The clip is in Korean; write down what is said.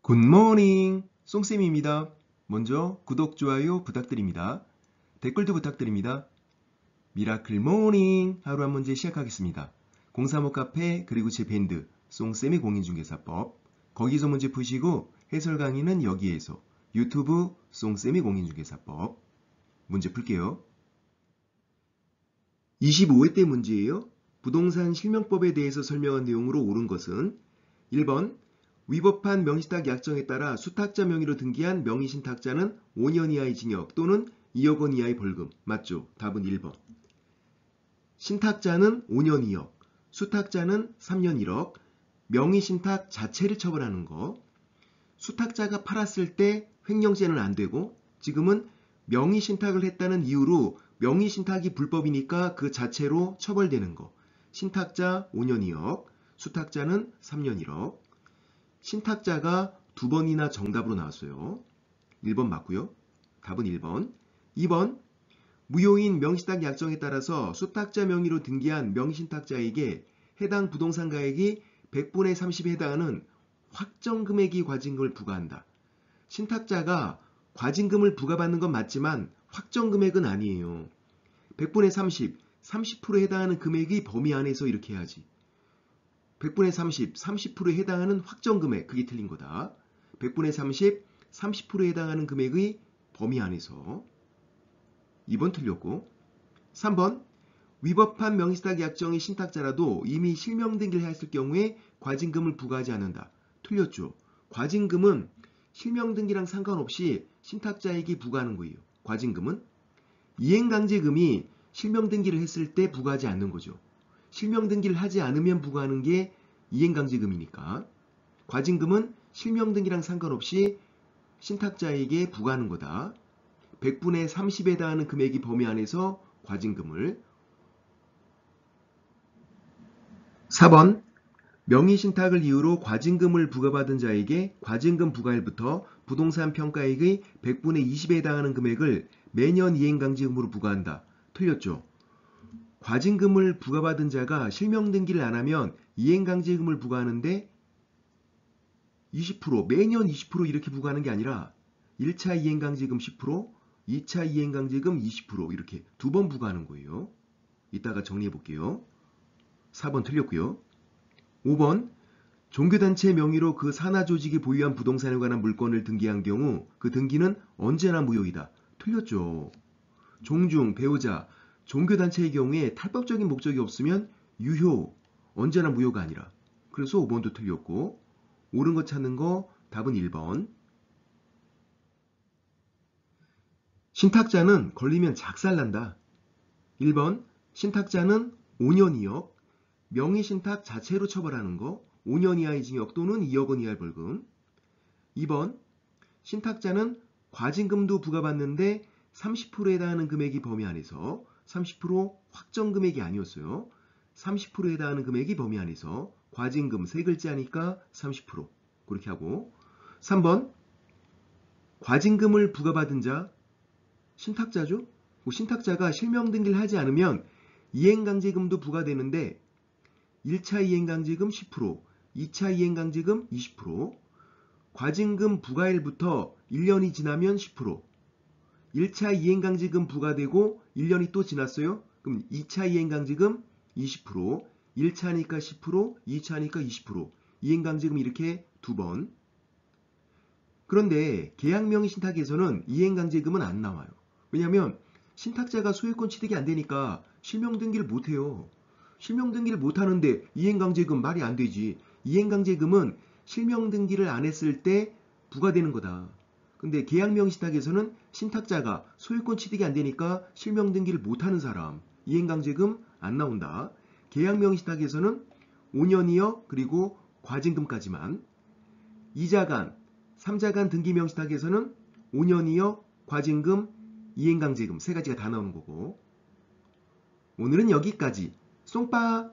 굿모닝 송쌤입니다. 먼저 구독, 좋아요 부탁드립니다. 댓글도 부탁드립니다. 미라클 모닝 하루 한 문제 시작하겠습니다. 035 카페 그리고 제 밴드 송쌤의 공인중개사법 거기서 문제 푸시고 해설 강의는 여기에서 유튜브 송쌤의 공인중개사법 문제 풀게요. 25회 때 문제예요. 부동산 실명법에 대해서 설명한 내용으로 옳은 것은 1번 위법한 명의신탁 약정에 따라 수탁자 명의로 등기한 명의신탁자는 5년 이하의 징역 또는 2억 원 이하의 벌금. 맞죠? 답은 1번. 신탁자는 5년 2억, 수탁자는 3년 1억, 명의신탁 자체를 처벌하는 거. 수탁자가 팔았을 때 횡령죄는 안 되고 지금은 명의신탁을 했다는 이유로 명의신탁이 불법이니까 그 자체로 처벌되는 거. 신탁자 5년 2억, 수탁자는 3년 1억. 신탁자가 두 번이나 정답으로 나왔어요. 1번 맞고요. 답은 1번. 2번 무효인 명의신탁 약정에 따라서 수탁자 명의로 등기한 명의신탁자에게 해당 부동산 가액이 100분의 30에 해당하는 확정 금액이 과징금을 부과한다. 신탁자가 과징금을 부과받는 건 맞지만 확정 금액은 아니에요. 100분의 30, 30%에 해당하는 금액의 범위 안에서 이렇게 해야지. 100분의 30, 30%에 해당하는 확정 금액, 그게 틀린 거다. 100분의 30, 30%에 해당하는 금액의 범위 안에서. 2번 틀렸고. 3번 위법한 명의신탁 약정의 신탁자라도 이미 실명 등기를 했을 경우에 과징금을 부과하지 않는다. 틀렸죠. 과징금은 실명 등기랑 상관없이 신탁자에게 부과하는 거예요. 과징금은 이행강제금이 실명 등기를 했을 때 부과하지 않는 거죠. 실명 등기를 하지 않으면 부과하는 게 이행강제금이니까 과징금은 실명 등기랑 상관없이 신탁자에게 부과하는 거다. 100분의 30에 해당하는 금액이 범위 안에서 과징금을. 4번 명의신탁을 이유로 과징금을 부과받은 자에게 과징금 부과일부터 부동산 평가액의 100분의 20에 해당하는 금액을 매년 이행강제금으로 부과한다. 틀렸죠. 과징금을 부과받은 자가 실명 등기를 안 하면 이행강제금을 부과하는데 20%, 매년 20% 이렇게 부과하는 게 아니라 1차 이행강제금 10%, 2차 이행강제금 20% 이렇게 두 번 부과하는 거예요. 이따가 정리해 볼게요. 4번 틀렸고요. 5번 종교단체 명의로 그 산하조직이 보유한 부동산에 관한 물건을 등기한 경우 그 등기는 언제나 무효이다. 틀렸죠. 종중, 배우자, 종교단체의 경우에 탈법적인 목적이 없으면 유효, 언제나 무효가 아니라. 그래서 5번도 틀렸고 옳은 거 찾는 거 답은 1번. 신탁자는 걸리면 작살난다. 1번 신탁자는 5년 2억, 명의신탁 자체로 처벌하는 거 5년 이하의 징역 또는 2억 원 이하의 벌금. 2번 신탁자는 과징금도 부과받는데 30%에 해당하는 금액이 범위 안에서 30% 확정 금액이 아니었어요. 30%에 해당하는 금액이 범위 안에서 과징금 세 글자니까 30% 그렇게 하고. 3번 과징금을 부과받은 자 신탁자죠. 신탁자가 실명 등기를 하지 않으면 이행강제금도 부과되는데 1차 이행강제금 10%, 2차 이행강제금 20%, 과징금 부과일부터 1년이 지나면 10%, 1차 이행강제금 부과되고 1년이 또 지났어요. 그럼 2차 이행강제금 20%, 1차니까 10%, 2차니까 20%, 이행강제금 이렇게 두 번. 그런데 계약명의 신탁에서는 이행강제금은 안 나와요. 왜냐하면 신탁자가 소유권 취득이 안 되니까 실명 등기를 못 해요. 실명 등기를 못 하는데 이행강제금 말이 안 되지. 이행강제금은 실명 등기를 안 했을 때 부과되는 거다. 근데 계약명의 신탁에서는 신탁자가 소유권 취득이 안 되니까 실명 등기를 못 하는 사람 이행강제금 안 나온다. 계약명의 신탁에서는 5년 이어 그리고 과징금까지만. 2자간, 3자간 등기명의 신탁에서는 5년 이어 과징금, 이행강제금 세 가지가 다 나오는 거고. 오늘은 여기까지. 쏭빠!